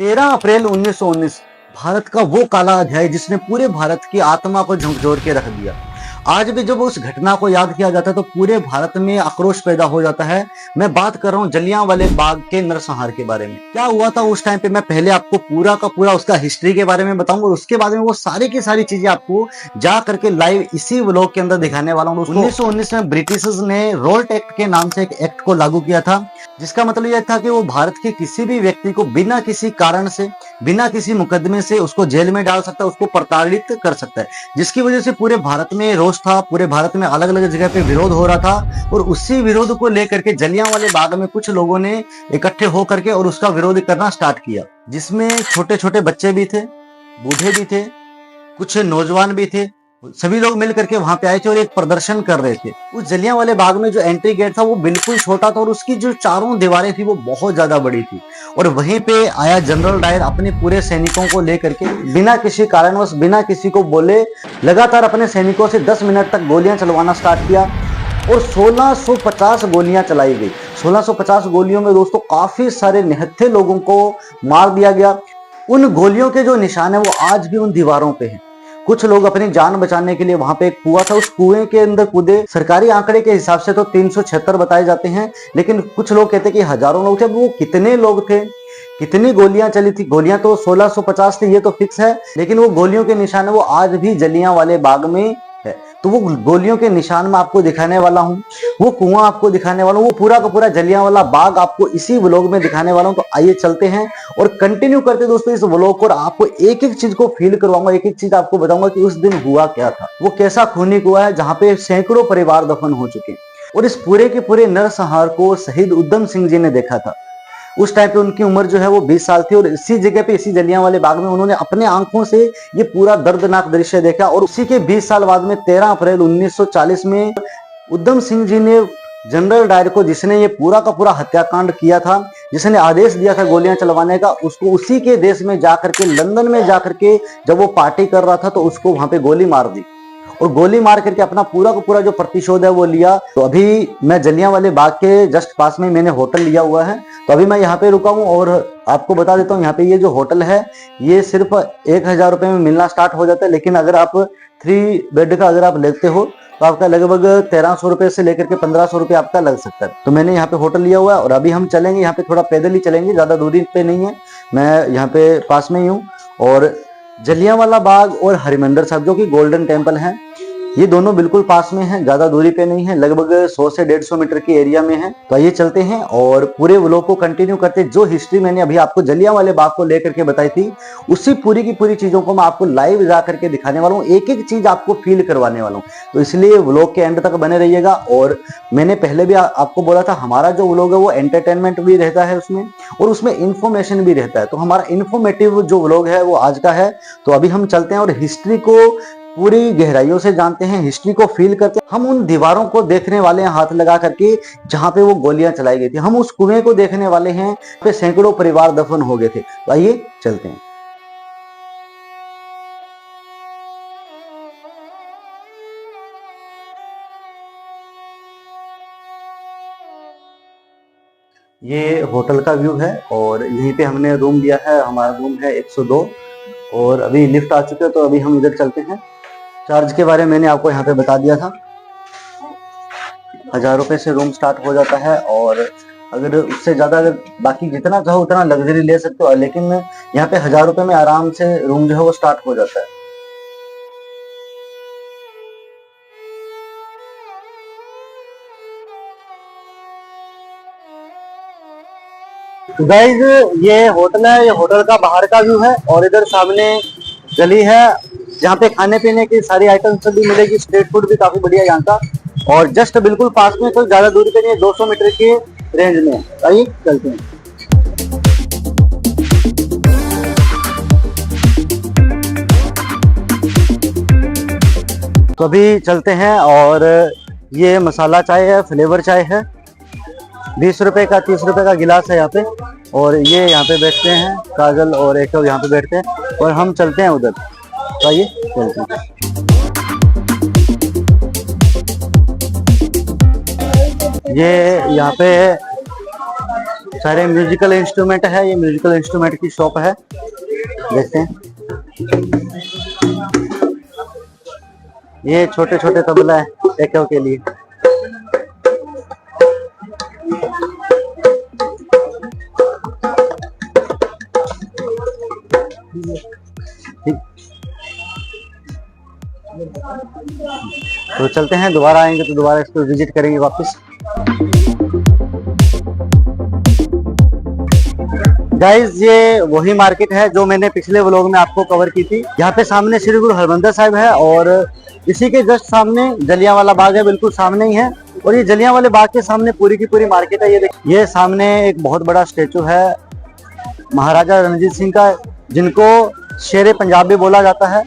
13 अप्रैल 1919 भारत का वो काला अध्याय जिसने पूरे भारत की आत्मा को झकझोर के रख दिया। आज भी जब उस घटना को याद किया जाता है तो पूरे भारत में आक्रोश पैदा हो जाता है। मैं बात कर रहा हूँ जलियांवाले बाग के नरसंहार के बारे में। क्या हुआ था उस टाइम पे, मैं पहले आपको पूरा का पूरा उसका हिस्ट्री के बारे में बताऊंगा और उसके बाद में वो सारी की सारी चीजें आपको जा करके लाइव इसी व्लॉग के अंदर दिखाने वाला हूँ। 1919 में ब्रिटिशर्स ने रोल्ट एक्ट के नाम से एक एक्ट को लागू किया था, जिसका मतलब यह था कि वो भारत के किसी भी व्यक्ति को बिना किसी कारण से, बिना किसी मुकदमे से उसको जेल में डाल सकता है, उसको प्रताड़ित कर सकता है। जिसकी वजह से पूरे भारत में रोष था, पूरे भारत में अलग अलग जगह पे विरोध हो रहा था और उसी विरोध को लेकर के जलियांवाले बाग में कुछ लोगों ने इकट्ठे होकर के और उसका विरोध करना स्टार्ट किया, जिसमें छोटे छोटे बच्चे भी थे, बूढ़े भी थे, कुछ नौजवान भी थे। सभी लोग मिल करके वहां पे आए थे और एक प्रदर्शन कर रहे थे। उस जलियांवाले बाग में जो एंट्री गेट था वो बिल्कुल छोटा था और उसकी जो चारों दीवारें थी वो बहुत ज्यादा बड़ी थी। और वहीं पे आया जनरल डायर अपने पूरे सैनिकों को लेकर के बिना किसी कारणवश, बिना किसी को बोले, लगातार अपने सैनिकों से 10 मिनट तक गोलियां चलवाना स्टार्ट किया और 1650 गोलियां चलाई गई। 1650 गोलियों में दोस्तों काफी सारे निहत्थे लोगों को मार दिया गया। उन गोलियों के जो निशान है वो आज भी उन दीवारों पे हैं। कुछ लोग अपनी जान बचाने के लिए वहां पे एक कुआं था, उस कुएं के अंदर कूदे। सरकारी आंकड़े के हिसाब से तो 376 बताए जाते हैं, लेकिन कुछ लोग कहते हैं कि हजारों लोग थे। वो कितने लोग थे, कितनी गोलियां चली थी? गोलियां तो 1650 थी, ये तो फिक्स है, लेकिन वो गोलियों के निशान है वो आज भी जलियांवाले बाग में है। तो वो गोलियों के निशान में आपको दिखाने वाला हूँ, वो कुआं आपको दिखाने वाला हूँ, वो पूरा का पूरा जलियांवाला बाग आपको इसी व्लॉग में दिखाने वाला हूँ। तो आइए चलते हैं और कंटिन्यू करते दोस्तों इस व्लॉग को, और आपको एक एक चीज को फील करवाऊंगा, एक एक चीज आपको बताऊंगा कि उस दिन हुआ क्या था। वो कैसा खूनी कुआं है जहां पे सैकड़ों परिवार दफन हो चुके हैं। और इस पूरे के पूरे नरसंहार को शहीद उधम सिंह जी ने देखा था। उस टाइम पे उनकी उम्र जो है वो 20 साल थी और इसी जगह पे, इसी जलियांवाले बाग में उन्होंने अपने आंखों से ये पूरा दर्दनाक दृश्य देखा। और उसी के 20 साल बाद में 13 अप्रैल 1940 में उधम सिंह जी ने जनरल डायर को, जिसने ये पूरा का पूरा हत्याकांड किया था, जिसने आदेश दिया था गोलियां चलवाने का, उसको उसी के देश में जाकर के, लंदन में जाकर के जब वो पार्टी कर रहा था तो उसको वहां पे गोली मार दी और गोली मार करके अपना पूरा का पूरा जो प्रतिशोध है वो लिया। तो अभी मैं जलियांवाले बाग के जस्ट पास में मैंने होटल लिया हुआ है, तो अभी मैं यहाँ पे रुका हूँ और आपको बता देता हूँ यहाँ पे ये जो होटल है ये सिर्फ 1000 रुपए में मिलना स्टार्ट हो जाता है, लेकिन अगर आप 3 बेड का अगर आप लेते हो तो आपका लगभग 1300 रुपए से लेकर के 1500 रुपए आपका लग सकता है। तो मैंने यहाँ पे होटल लिया हुआ है और अभी हम चलेंगे, यहाँ पे थोड़ा पैदल ही चलेंगे, ज्यादा दूरी पे नहीं है, मैं यहाँ पे पास में ही हूँ। और जलियांवाला बाग और हरिमंदिर साहिब जो कि गोल्डन टेम्पल है, ये दोनों बिल्कुल पास में हैं, ज्यादा दूरी पे नहीं है, लगभग 100 से 150 मीटर की एरिया में है। तो आइए चलते हैं और पूरे व्लॉग को कंटिन्यू करते हैं। जो हिस्ट्री मैंने अभी आपको जलियांवाले बाग को लेकर के बताई थी, उसी पूरी की पूरी चीजों को मैं आपको लाइव जा करके दिखाने वाला हूँ, एक एक चीज आपको फील करवाने वाला हूँ। तो इसलिए व्लॉग के एंड तक बने रहिएगा। और मैंने पहले भी आपको बोला था, हमारा जो व्लॉग है वो एंटरटेनमेंट भी रहता है उसमें, और उसमें इंफॉर्मेशन भी रहता है। तो हमारा इन्फॉर्मेटिव जो व्लॉग है वो आज का है। तो अभी हम चलते हैं और हिस्ट्री को पूरी गहराइयों से जानते हैं, हिस्ट्री को फील करते हैं। हम उन दीवारों को देखने वाले हैं हाथ लगा करके जहां पे वो गोलियां चलाई गई थी, हम उस कुएं को देखने वाले हैं पे सैकड़ों परिवार दफन हो गए थे। तो आइए चलते हैं। ये होटल का व्यू है और यहीं पे हमने रूम लिया है, हमारा रूम है 102 और अभी लिफ्ट आ चुके हैं, तो अभी हम इधर चलते हैं। चार्ज के बारे में मैंने आपको यहाँ पे बता दिया था, 1000 रुपए से रूम स्टार्ट हो जाता है और अगर उससे ज्यादा, अगर बाकी जितना चाहो उतना लग्जरी ले सकते हो, लेकिन यहाँ पे 1000 रुपए में आराम से रूम जो है वो स्टार्ट हो जाता है। गाइज ये होटल है, ये होटल का बाहर का व्यू है और इधर सामने गली है जहाँ पे खाने पीने की सारी आइटम्स भी मिलेगी, स्ट्रीट फूड भी काफी बढ़िया है यहाँ का। और जस्ट बिल्कुल पास में, तो ज्यादा दूरी पे नहीं है, 200 मीटर की रेंज में। आइए चलते हैं। तो अभी चलते हैं और ये मसाला चाय है, फ्लेवर चाय है, 20 रुपए का, 30 रुपए का गिलास है यहाँ पे। और ये यहाँ पे बैठते हैं काजल और एक यहाँ पे बैठते हैं और हम चलते हैं उधर। तो आइए चलते हैं। ये यहाँ पे सारे म्यूजिकल इंस्ट्रूमेंट है, ये म्यूजिकल इंस्ट्रूमेंट की शॉप है, देखते हैं। ये छोटे छोटे तबला है एको के लिए। तो चलते हैं, दोबारा आएंगे तो दोबारा इसको विजिट करेंगे वापस। गाइज ये वही मार्केट है जो मैंने पिछले व्लॉग में आपको कवर की थी। यहाँ पे सामने श्री गुरु हरमंदिर साहिब है और इसी के जस्ट सामने जलियांवाला बाग है, बिल्कुल सामने ही है। और ये जलियांवाले बाग के सामने पूरी की पूरी मार्केट है। ये देखिए, ये सामने एक बहुत बड़ा स्टेचू है महाराजा रणजीत सिंह का, जिनको शेरे पंजाब भी बोला जाता है।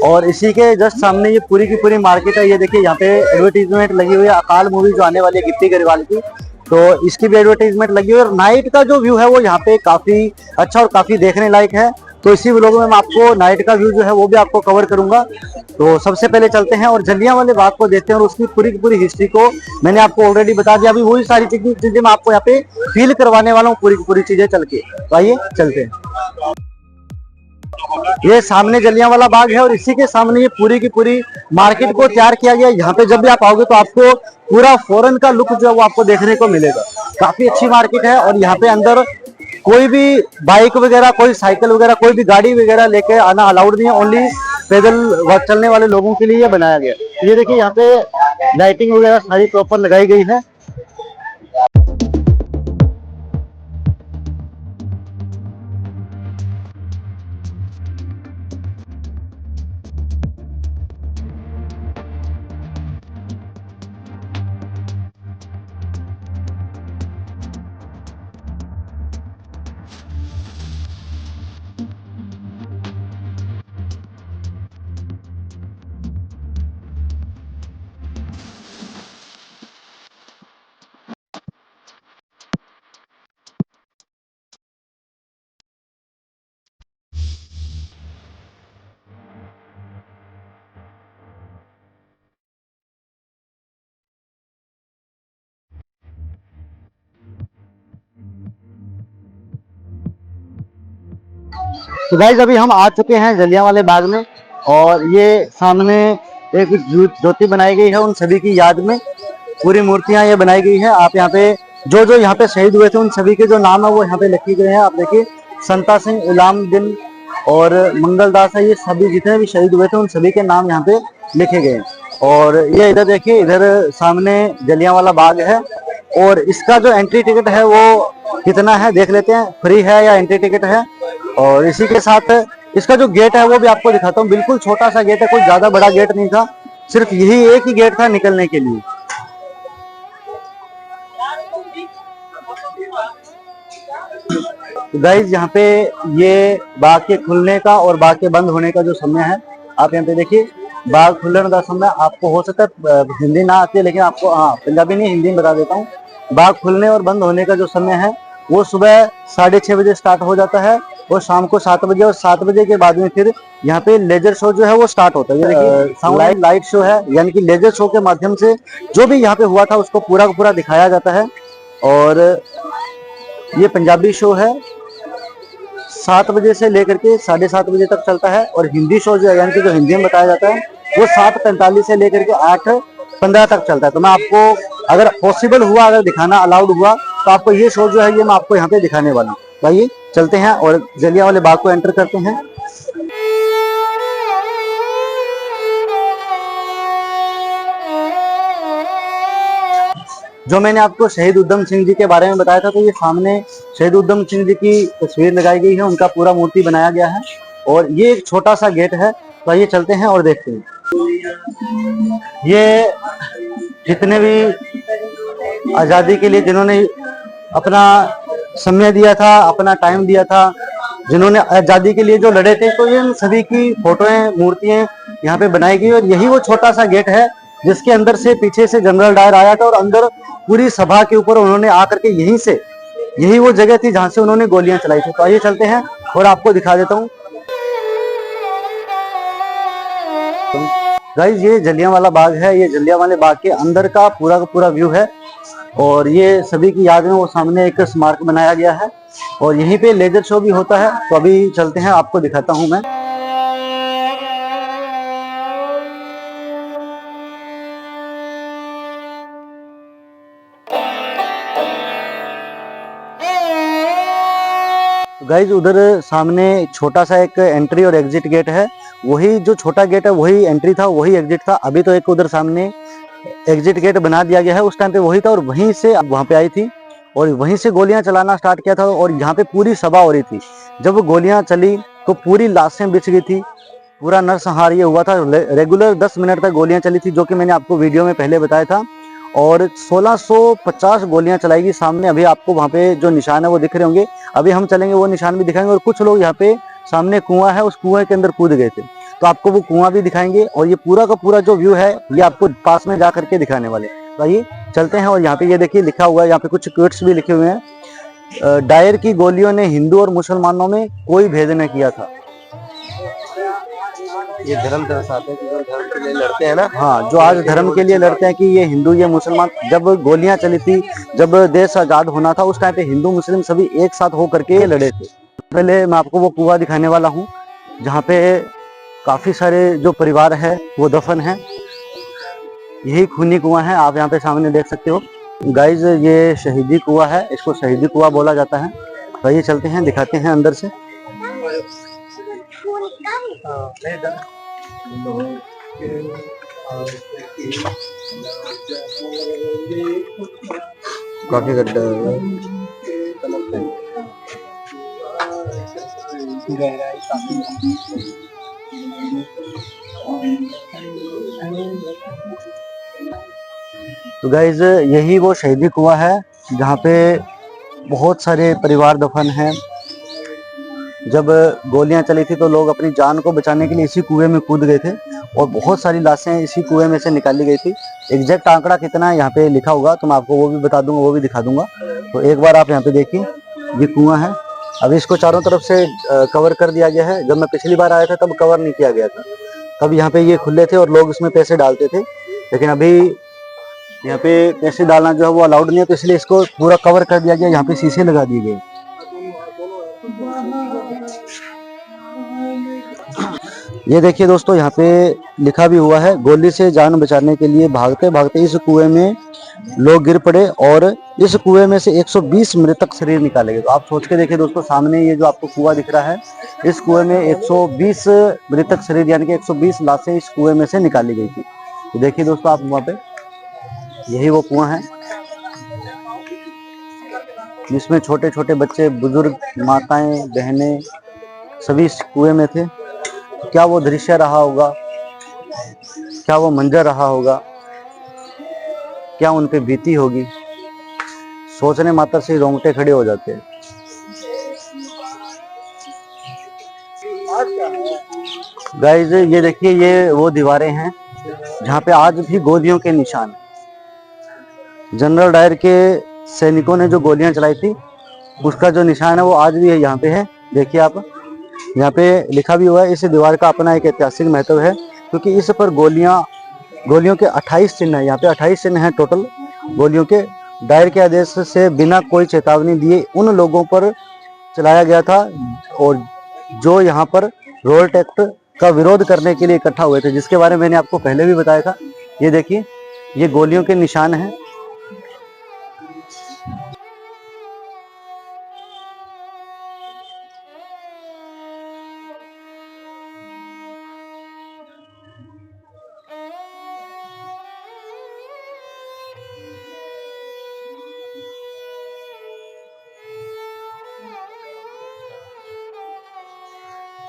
और इसी के जस्ट सामने ये पूरी की पूरी मार्केट है। ये देखिए, यहाँ पे एडवर्टीजमेंट लगी हुई है अकाल मूवी जो आने वाली है गिप्पी गरेवाल की, तो इसकी भी एडवर्टाइजमेंट लगी हुई है। और नाइट का जो व्यू है वो यहाँ पे काफी अच्छा और काफी देखने लायक है। तो इसी व्लॉग में मैं आपको नाइट का व्यू जो है वो भी आपको कवर करूंगा। तो सबसे पहले चलते हैं और जलियांवाले बाग को देखते हैं और उसकी पूरी की पूरी हिस्ट्री को मैंने आपको ऑलरेडी बता दिया। अभी वही सारी चीजें मैं आपको यहाँ पे फील करवाने वाला हूँ, पूरी की पूरी चीजें चल के। तो आइए चलते हैं। ये सामने जलियांवाला बाग है और इसी के सामने ये पूरी की पूरी मार्केट को तैयार किया गया। यहाँ पे जब भी आप आओगे तो आपको पूरा फॉरेन का लुक जो है वो आपको देखने को मिलेगा। काफी अच्छी मार्केट है और यहाँ पे अंदर कोई भी बाइक वगैरह, कोई साइकिल वगैरह, कोई भी गाड़ी वगैरह लेके आना अलाउड नहीं है। ओनली पैदल चलने वाले लोगों के लिए ये बनाया गया। ये देखिए, यहाँ पे लाइटिंग वगैरह सारी प्रॉपर लगाई गई है। तो गाइस अभी हम आ चुके हैं जलियांवाले बाग में और ये सामने एक ज्योति बनाई गई है उन सभी की याद में। पूरी मूर्तियां ये बनाई गई है। आप यहाँ पे जो यहाँ पे शहीद हुए थे उन सभी के जो नाम है वो यहाँ पे लिखे गए हैं। आप देखिए, संता सिंह, उलाम दिन और मंगलदास है, ये सभी जितने भी शहीद हुए थे उन सभी के नाम यहाँ पे लिखे गए हैं। और ये इधर देखिए, इधर सामने जलियांवाला बाग है और इसका जो एंट्री टिकट है वो कितना है देख लेते हैं, फ्री है या एंट्री टिकट है। और इसी के साथ इसका जो गेट है वो भी आपको दिखाता हूँ। बिल्कुल छोटा सा गेट है, कोई ज्यादा बड़ा गेट नहीं था, सिर्फ यही एक ही गेट था निकलने के लिए। गाइज यहाँ पे ये बाग के खुलने का और बाग के बंद होने का जो समय है, आप यहाँ पे देखिए। बाग खुलने का समय आपको हो सकता है हिंदी ना आती है, लेकिन आपको पंजाबी नहीं हिंदी में बता देता हूँ। बाग खुलने और बंद होने का जो समय है वो सुबह 6:30 बजे स्टार्ट हो जाता है और शाम को 7 बजे। और 7 बजे के बाद में फिर यहाँ पे लेजर शो जो है वो स्टार्ट होता है। ये देखिए, लाइट शो है, यानी कि लेजर शो के माध्यम से जो भी यहाँ पे हुआ था उसको पूरा का पूरा दिखाया जाता है। और ये पंजाबी शो है, 7 बजे से लेकर के 7:30 बजे तक चलता है। और हिंदी शो जो है, यानी कि जो हिंदी में बताया जाता है, वो 7:45 से लेकर के 8:15 तक चलता है। तो मैं आपको अगर पॉसिबल हुआ, अगर दिखाना अलाउड हुआ, तो आपको ये शो जो है ये मैं आपको यहाँ पे दिखाने वाला हूँ। आइए चलते हैं और जलियांवाले बाग को एंटर करते हैं। जो मैंने आपको शहीद उधम सिंह जी के बारे में बताया था, तो ये सामने शहीद उधम सिंह जी की तस्वीर लगाई गई है, उनका पूरा मूर्ति बनाया गया है। और ये एक छोटा सा गेट है। तो आइए चलते हैं और देखते हैं। ये जितने भी आजादी के लिए जिन्होंने अपना समय दिया था, अपना टाइम दिया था, जिन्होंने आजादी के लिए जो लड़े थे, तो ये सभी की फोटोएं, मूर्तियां यहाँ पे बनाई गई। और यही वो छोटा सा गेट है जिसके अंदर से पीछे से जनरल डायर आया था और अंदर पूरी सभा के ऊपर उन्होंने आकर के यही वो जगह थी जहां से उन्होंने गोलियां चलाई थी। तो आइए चलते हैं और आपको दिखा देता हूँ। गाइज ये जलियांवाला बाग है, ये जलियांवाले बाग के अंदर का पूरा व्यू है। और ये सभी की याद में वो सामने एक स्मारक बनाया गया है और यहीं पे लेजर शो भी होता है। तो अभी चलते हैं, आपको दिखाता हूँ मैं। गाइज उधर सामने छोटा सा एक एंट्री और एग्जिट गेट है। वही जो छोटा गेट है वही एंट्री था, वही एग्जिट था। अभी तो एक उधर सामने एग्जिट गेट बना दिया गया है, उस टाइम पे वही था और वहीं से वहां पे आई थी और वहीं से गोलियां चलाना स्टार्ट किया था। और यहाँ पे पूरी सभा हो रही थी। जब वो गोलियां चली तो पूरी लाशें बिछ गई थी, पूरा नरसंहार ये हुआ था। रेगुलर 10 मिनट तक गोलियां चली थी, जो कि मैंने आपको वीडियो में पहले बताया था। और 1650 गोलियां चलाई गई। सामने अभी आपको वहां पे जो निशान है वो दिख रहे होंगे। अभी हम चलेंगे, वो निशान भी दिखाएंगे। और कुछ लोग यहाँ पे सामने कुआं है, उस कुएं के अंदर कूद गए थे, तो आपको वो कुआं भी दिखाएंगे। और ये पूरा का पूरा जो व्यू है ये आपको पास में जा करके दिखाने वाले। तो आइए चलते हैं। और यहाँ पे ये देखिए लिखा हुआ है, यहाँ पे कुछ क्वेट्स भी लिखे हुए हैं। डायर की गोलियों ने हिंदू और मुसलमानों में कोई भेद न किया था। ये धर्म दर्शाते हैं कि जो धर्म के लिए लड़ते हैं ना। हाँ, जो आज धर्म के लिए लड़ते हैं कि ये हिंदू ये मुसलमान। जब गोलियां चली थी, जब देश आजाद होना था, उस टाइम पे हिंदू मुस्लिम सभी एक साथ होकर के लड़े थे। पहले मैं आपको वो कुआं दिखाने वाला हूँ जहाँ पे काफी सारे जो परिवार है वो दफन है। यही खूनी कुआं है, आप यहाँ पे सामने देख सकते हो। गाइज ये शहीदी कुआं है, इसको शहीदी कुआं बोला जाता है। तो ये चलते हैं, दिखाते हैं अंदर से। काफी गड्ढा है। गहराई काफी। तो गाइज यही वो शहीदी कुआं है जहाँ पे बहुत सारे परिवार दफन हैं। जब गोलियां चली थी तो लोग अपनी जान को बचाने के लिए इसी कुएं में कूद गए थे और बहुत सारी लाशें इसी कुएं में से निकाली गई थी। एग्जैक्ट आंकड़ा कितना है यहाँ पे लिखा होगा तो मैं आपको वो भी बता दूंगा, वो भी दिखा दूंगा। तो एक बार आप यहाँ पे देखिए, ये कुआं है। अभी इसको चारों तरफ से कवर कर दिया गया है। जब मैं पिछली बार आया था तब कवर नहीं किया गया था, तब यहाँ पे ये खुले थे और लोग इसमें पैसे डालते थे। लेकिन अभी यहाँ पे पैसे डालना जो है वो अलाउड नहीं है, तो इसलिए इसको पूरा कवर कर दिया गया। यहाँ पे शीशे लगा दिए गए। ये देखिए दोस्तों, यहाँ पे लिखा भी हुआ है, गोली से जान बचाने के लिए भागते भागते इस कुएं में लोग गिर पड़े और इस कुएं में से 120 मृतक शरीर निकाले गए। तो आप सोच के देखिए दोस्तों, सामने ये जो आपको कुआं दिख रहा है, इस कुएं में 120 मृतक शरीर यानी कि 120 लाशें इस कुएं में से निकाली गई थी। तो देखिए दोस्तों, आप वहाँ पे यही वो कुआं है जिसमें छोटे छोटे बच्चे, बुजुर्ग, माताएं, बहनें सभी इस कुएं में थे। क्या वो दृश्य रहा होगा, क्या वो मंजर रहा होगा, क्या उन पे बीती होगी, सोचने मात्र से रोंगटे खड़े हो जाते हैं। गाइस ये देखिए, ये वो दीवारें हैं जहाँ पे आज भी गोलियों के निशान। जनरल डायर के सैनिकों ने जो गोलियां चलाई थी उसका जो निशान है वो आज भी है यहाँ पे है। देखिए आप, यहाँ पे लिखा भी हुआ है। इस दीवार का अपना एक ऐतिहासिक महत्व है क्योंकि इस पर गोलियों के 28 चिन्ह है। यहाँ पे 28 चिन्ह है टोटल गोलियों के। डायर के आदेश से बिना कोई चेतावनी दिए उन लोगों पर चलाया गया था और जो यहाँ पर रोल टैक्स का विरोध करने के लिए इकट्ठा हुए थे, जिसके बारे में मैंने आपको पहले भी बताया था। ये देखिए, ये गोलियों के निशान हैं।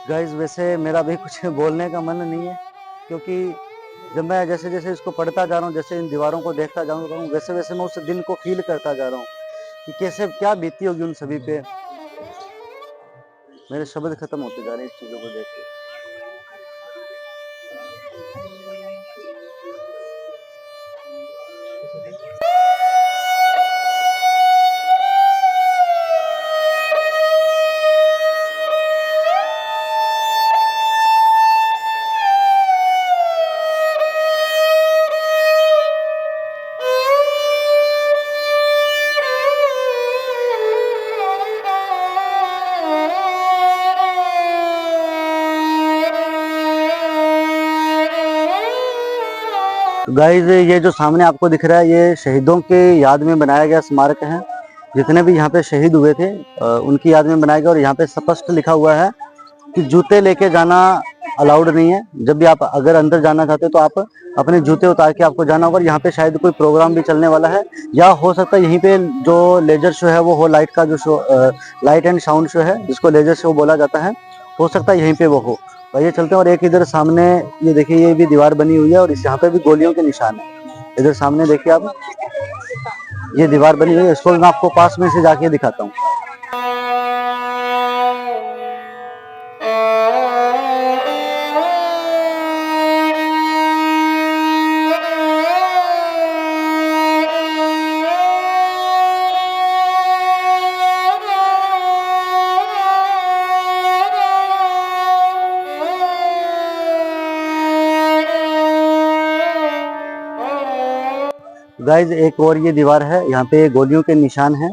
गाइज वैसे मेरा भी कुछ बोलने का मन नहीं है क्योंकि जब मैं जैसे जैसे इसको पढ़ता जा रहा हूँ, जैसे इन दीवारों को देखता जा रहा हूँ, वैसे वैसे मैं उस दिन को फील करता जा रहा हूँ कि कैसे क्या बीती होगी उन सभी पे। मेरे शब्द खत्म होते जा रहे हैं इस चीजों को देख के। गाइस ये जो सामने आपको दिख रहा है ये शहीदों के याद में बनाया गया स्मारक है। जितने भी यहाँ पे शहीद हुए थे उनकी याद में बनाया गया और यहाँ पे स्पष्ट लिखा हुआ है कि जूते लेके जाना अलाउड नहीं है। जब भी आप अगर अंदर जाना चाहते हो तो आप अपने जूते उतार के आपको जाना होगा। यहाँ पे शायद कोई प्रोग्राम भी चलने वाला है या हो सकता है यहीं पे जो लेजर शो है वो हो, लाइट का जो show, light and sound show है जिसको लेजर शो बोला जाता है, हो सकता है यहीं पे वो हो। आइए चलते हैं। और एक इधर सामने ये देखिए ये भी दीवार बनी हुई है और इस यहाँ पे भी गोलियों के निशान है। इधर सामने देखिए आप, ये दीवार बनी हुई है, इसको मैं आपको पास में से जाके दिखाता हूँ। गाइज एक और ये दीवार है, यहाँ पे गोलियों के निशान हैं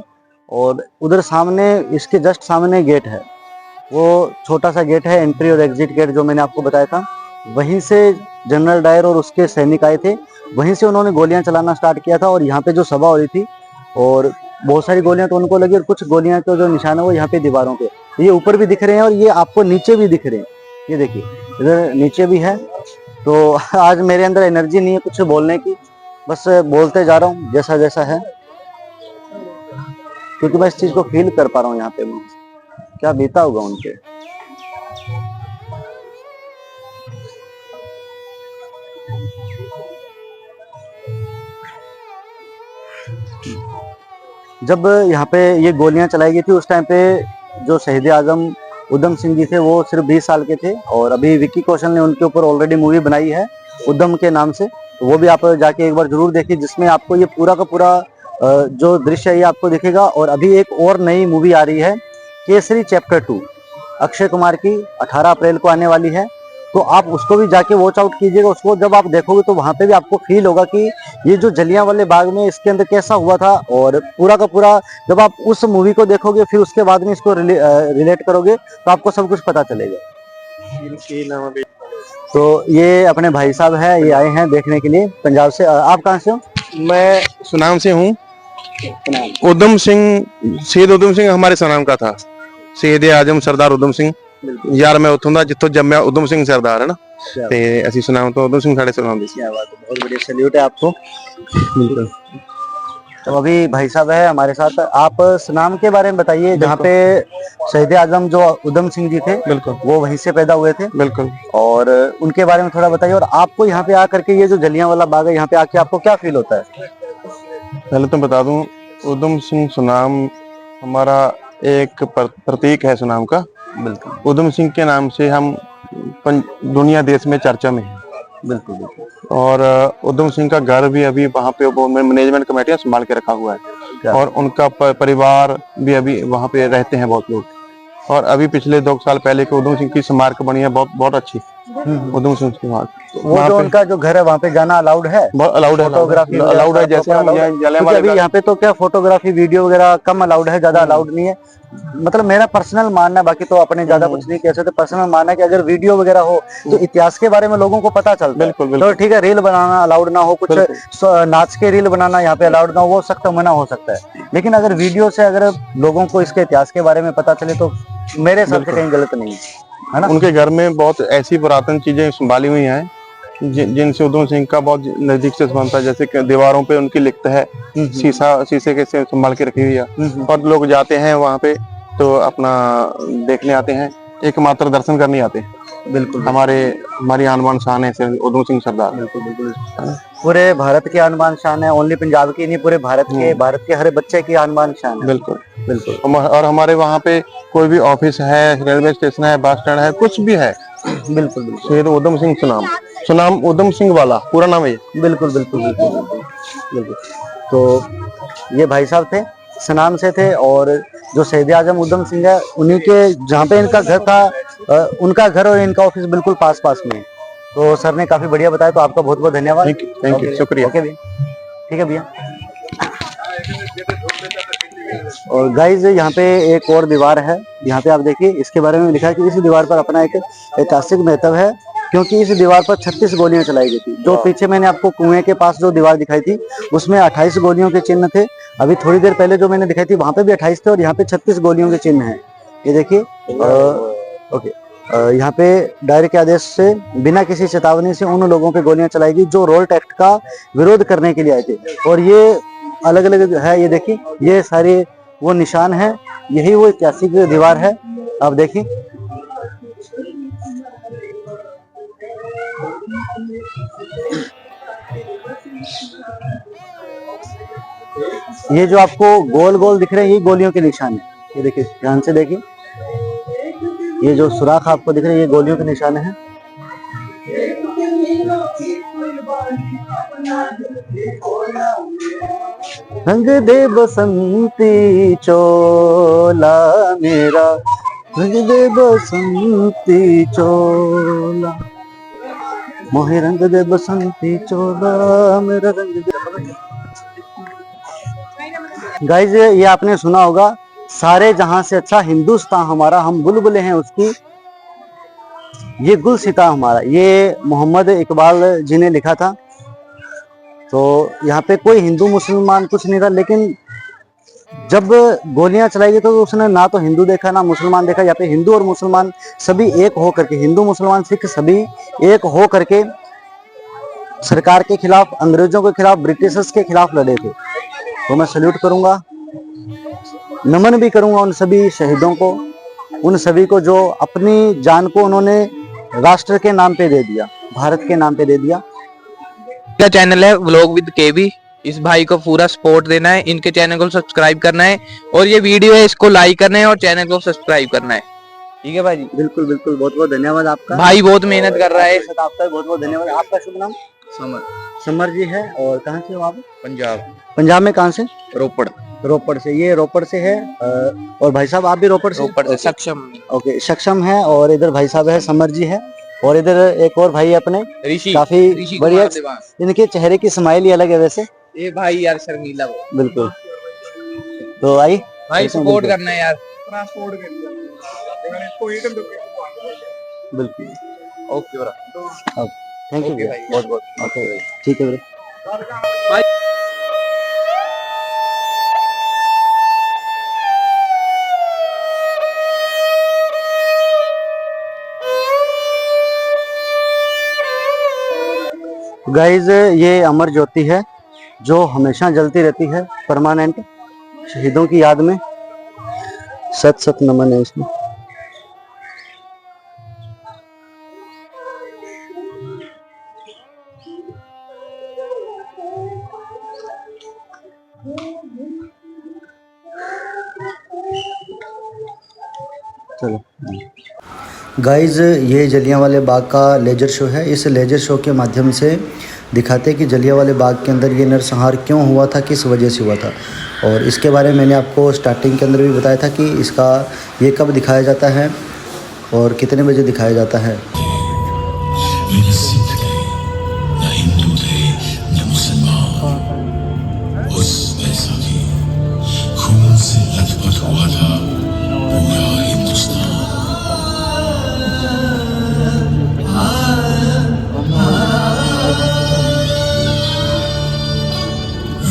और उधर सामने इसके जस्ट सामने गेट है, वो छोटा सा गेट है, एंट्री और एग्जिट गेट जो मैंने आपको बताया था। वहीं से जनरल डायर और उसके सैनिक आए थे, वहीं से उन्होंने गोलियां चलाना स्टार्ट किया था और यहाँ पे जो सभा हो रही थी और बहुत सारी गोलियां तो उनको लगी और कुछ गोलियां के जो निशान है वो यहाँ पे दीवारों पे, ये ऊपर भी दिख रहे हैं और ये आपको नीचे भी दिख रहे हैं। ये देखिए इधर नीचे भी है। तो आज मेरे अंदर एनर्जी नहीं है कुछ बोलने की, बस बोलते जा रहा हूँ जैसा जैसा है, क्योंकि मैं इस चीज को फील कर पा रहा हूँ यहाँ पे मैं क्या बीता होगा उनके। जब यहाँ पे ये गोलियां चलाई गई थी उस टाइम पे जो शहीद आजम उधम सिंह जी थे वो सिर्फ 20 साल के थे और अभी विक्की कौशल ने उनके ऊपर ऑलरेडी मूवी बनाई है उधम के नाम से, तो वो भी आप जाके एक बार जरूर देखिए, जिसमें आपको ये पूरा का पूरा जो दृश्य है ये आपको दिखेगा। और अभी एक और नई मूवी आ रही है केसरी चैप्टर 2 अक्षय कुमार की, 18 अप्रैल को आने वाली है, तो आप उसको भी जाके वॉच आउट कीजिएगा। उसको जब आप देखोगे तो वहां पे भी आपको फील होगा कि ये जो जलियांवाले बाग में इसके अंदर कैसा हुआ था, और पूरा का पूरा जब आप उस मूवी को देखोगे फिर उसके बाद में इसको रिलेट करोगे तो आपको सब कुछ पता चलेगा। तो ये अपने भाई साहब है, ये आए हैं देखने के लिए पंजाब से। आप कहाँ से हो? मैं सुनाम से हूँ। उधम सिंह, शहीद उधम सिंह हमारे सुनाम का था, शहीद आजम सरदार उधम सिंह। यार मैं उतों ਦਾ ਜਿੱਥੋਂ ਜੰਮਿਆ उधम सिंह सरदार है ना, ते ਅਸੀਂ सुनाम तो उधम सिंह साढ़े सुनाम दी। क्या बात है, बहुत बढ़िया, सैल्यूट है आपको। तो अभी भाई साहब है हमारे साथ, आप सुनाम के बारे में बताइए, जहाँ पे शहीद आजम जो उधम सिंह जी थे बिल्कुल वो वहीं से पैदा हुए थे, बिल्कुल, और उनके बारे में थोड़ा बताइए। और आपको यहाँ पे आकर के ये जो जलियांवाला बाग है यहाँ पे आके आपको क्या फील होता है? पहले तो बता दूं, उधम सिंह सुनाम हमारा एक प्रतीक है सुनाम का। बिल्कुल उधम सिंह के नाम से हम दुनिया देश में चर्चा में है। बिल्कुल बिल्कुल। और उधम सिंह का घर भी अभी वहाँ पे मैनेजमेंट कमेटियां संभाल के रखा हुआ है, और उनका परिवार भी अभी वहाँ पे रहते हैं बहुत लोग। और अभी पिछले 2 साल पहले के उधम सिंह की स्मारक बनी है, बहुत बहुत अच्छी उधम सिंह स्मारक। वो जो उनका जो घर है वहाँ पे जाना अलाउड है? बहुत अलाउड है, फोटोग्राफी अलाउड है। जैसे हम यहाँ पे तो क्या फोटोग्राफी वीडियो वगैरह कम अलाउड है, ज्यादा अलाउड नहीं है, मतलब मेरा पर्सनल मानना है, बाकी तो अपने ज्यादा कुछ नहीं कह सकते। पर्सनल मानना है कि अगर वीडियो वगैरह हो तो इतिहास के बारे में लोगों को पता चलता है। बिल्कुल तो ठीक है, रील बनाना अलाउड ना हो, कुछ नाच के रील बनाना यहाँ पे अलाउड ना हो, वो सख्त मना हो सकता है। लेकिन अगर वीडियो से अगर लोगों को इसके इतिहास के बारे में पता चले तो मेरे हिसाब से कहीं गलत नहीं है ना। उनके घर में बहुत ऐसी पुरातन चीजें संभाली हुई हैं जिनसे उधम सिंह का बहुत नजदीक से संबंध था। जैसे कि दीवारों पे उनकी लिखत है, शीशे के से संभाल के रखी हुई है, और लोग जाते हैं वहाँ पे तो अपना देखने आते हैं, एकमात्र दर्शन करने आते हैं। बिल्कुल, हमारी आन बान शान है उधम सिंह सरदार। बिल्कुल बिल्कुल, पूरे भारत की आन बान शान है, ओनली पंजाब की नहीं, पूरे भारत के हर बच्चे की आन बान शान है। बिल्कुल बिल्कुल। और हमारे वहाँ पे कोई भी ऑफिस है, रेलवे स्टेशन है, बस स्टैंड है, कुछ भी है, बिल्कुल बिल्कुल, शहीद उधम सिंह सुनाम उधम सिंह वाला पूरा नाम है। बिल्कुल बिल्कुल बिल्कुल बिल्कुल बिल्कुल। तो ये भाई साहब थे, सुनाम से थे, और जो शहीद आजम उधम सिंह है उन्हीं के जहाँ पे इनका घर था, उनका घर और इनका ऑफिस बिल्कुल पास पास में है। तो सर ने काफी बढ़िया बताया, तो आपका बहुत बहुत धन्यवाद। थैंक यू, शुक्रिया। ओके भैया, ठीक है भैया। और गाइज यहाँ पे एक और दीवार है, यहाँ पे आप देखिए, इसके बारे में लिखा है कि इस दीवार पर अपना एक ऐतिहासिक महत्व है। क्योंकि इस दीवार पर 36 गोलियां चलाई गई थी। जो पीछे मैंने आपको कुएं के पास जो दीवार दिखाई थी उसमें 28 गोलियों के चिन्ह थे। अभी थोड़ी देर पहले जो मैंने दिखाई थी वहां पे भी 28 थे और यहाँ पे 36 गोलियों के चिन्ह हैं। ये देखिए। ओके, यहाँ पे डायरेक्ट के आदेश से बिना किसी चेतावनी से उन लोगों पे गोलियां चलाई गई जो रोल्ट एक्ट का विरोध करने के लिए आए थे। और ये अलग अलग है, ये देखिए, ये सारे वो निशान है, यही वो ऐतिहासिक दीवार है। आप देखिए, ये जो आपको गोल गोल दिख रहे हैं, ये गोलियों के निशान है। ये देखिए, ध्यान से देखिए, ये जो सुराख आपको दिख रहे हैं ये गोलियों के निशान है। रंग दे बसंती चोला मेरा, रंग दे बसंती चोला, मोहे रंग दे बसंती चोला मेरा, रंग दे। गाइज, ये आपने सुना होगा, सारे जहां से अच्छा हिंदुस्तान हमारा, हम बुलबुलें हैं उसकी, ये गुलसिता हमारा। ये मोहम्मद इकबाल जी ने लिखा था। तो यहाँ पे कोई हिंदू मुसलमान कुछ नहीं था, लेकिन जब गोलियां चलाई गई तो उसने ना तो हिंदू देखा ना मुसलमान देखा। यहाँ पे हिंदू और मुसलमान सभी एक हो करके, हिंदू मुसलमान सिख सभी एक हो करके सरकार के खिलाफ, अंग्रेजों के खिलाफ, ब्रिटिशर्स के खिलाफ लड़े थे। तो मैं सल्यूट करूंगा, नमन भी करूंगा उन सभी शहीदों को, उन सभी को जो अपनी जान को उन्होंने राष्ट्र के नाम पे दे दिया, भारत के नाम पे दे दिया। इनका चैनल है व्लॉग विद केबी, इस भाई को पूरा सपोर्ट देना है, इनके चैनल को सब्सक्राइब करना है और ये वीडियो है इसको लाइक करना है और चैनल को सब्सक्राइब करना है। ठीक है भाई जी? बिल्कुल बिल्कुल, बहुत बहुत धन्यवाद आपका। भाई बहुत मेहनत कर रहा है। आपका बहुत बहुत धन्यवाद। आपका शुभ नाम? समर। समर जी है। और कहाँ से हो आप? पंजाब। पंजाब में कहाँ से? रोपड़। रोपड़ से, ये रोपड़ से है। और भाई साहब आप भी रोपड़ से? रोपड़ सक्षम। ओके, सक्षम है। और इधर भाई साहब है, समर जी है। और इधर एक और भाई अपने ऋषि, काफी बढ़िया, इनके चेहरे की स्माइल ही अलग है वैसे। ये भाई यार शर्मीला बिल्कुल। तो आई भाई सपोर्ट करना है यार। बिल्कुल। ओके ब्रो, थैंक यू भाई, बहुत बहुत। ओके, ठीक है ब्रो। गाइज, ये अमर ज्योति है जो हमेशा जलती रहती है, परमानेंट, शहीदों की याद में। सत सत नमन है इसमें। चलो गाइज, ये जलियांवाले बाग का लेजर शो है। इस लेजर शो के माध्यम से दिखाते हैं कि जलियांवाले बाग के अंदर ये नरसंहार क्यों हुआ था, किस वजह से हुआ था। और इसके बारे में मैंने आपको स्टार्टिंग के अंदर भी बताया था कि इसका ये कब दिखाया जाता है और कितने बजे दिखाया जाता है। खून से लथपथ हुआ था पूरा हिंदुस्तान।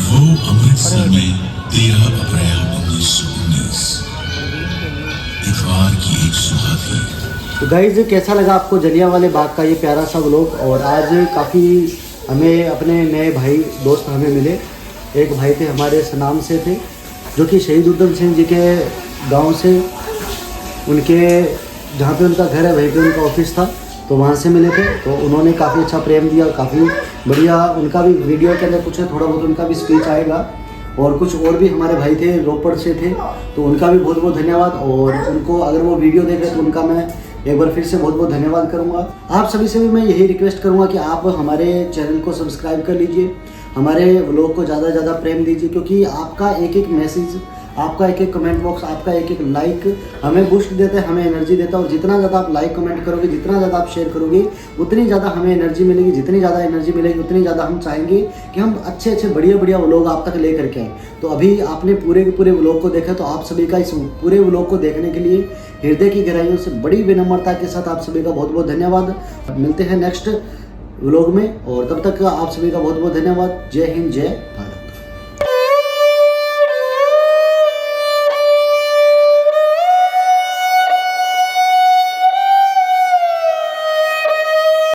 वो अमृतसर में 13 अप्रैल 1919 इतवार की एक सुबह थी। तो गाइज, कैसा लगा आपको जलियांवाले बाग का ये प्यारा सा व्लॉग? और आज काफ़ी हमें अपने नए भाई दोस्त हमें मिले। एक भाई थे हमारे सनाम से थे, जो कि शहीद उधम सिंह जी के गांव से, उनके जहाँ पे उनका घर है वहीं पे उनका ऑफिस था, तो वहाँ से मिले थे। तो उन्होंने काफ़ी अच्छा प्रेम दिया, काफ़ी बढ़िया। उनका भी वीडियो के अंदर कुछ थोड़ा बहुत उनका भी स्पीच आएगा। और कुछ और भी हमारे भाई थे, रोपड़ से थे, तो उनका भी बहुत बहुत धन्यवाद। और उनको अगर वो वीडियो देख रहे तो उनका मैं एक बार फिर से बहुत बहुत धन्यवाद करूँगा। आप सभी से भी मैं यही रिक्वेस्ट करूँगा कि आप हमारे चैनल को सब्सक्राइब कर लीजिए, हमारे व्लॉग को ज़्यादा से ज़्यादा प्रेम दीजिए, क्योंकि आपका एक एक मैसेज, आपका एक एक कमेंट बॉक्स, आपका एक एक लाइक हमें बूस्ट देता है, हमें एनर्जी देता है। और जितना ज़्यादा आप लाइक कमेंट करोगे, जितना ज़्यादा आप शेयर करोगे, उतनी ज़्यादा हमें एनर्जी मिलेगी। जितनी ज़्यादा एनर्जी मिलेगी उतनी ज़्यादा हम चाहेंगे कि हम अच्छे अच्छे बढ़िया बढ़िया व्लॉग आप तक ले करके आएँ। तो अभी आपने पूरे के पूरे व्लॉग को देखा, तो आप सभी का इस पूरे व्लॉग को देखने के लिए हृदय की गहराइयों से बड़ी विनम्रता के साथ आप सभी का बहुत बहुत धन्यवाद। मिलते हैं नेक्स्ट व्लॉग में, और तब तक आप सभी का बहुत बहुत धन्यवाद। जय हिंद, जय भारत।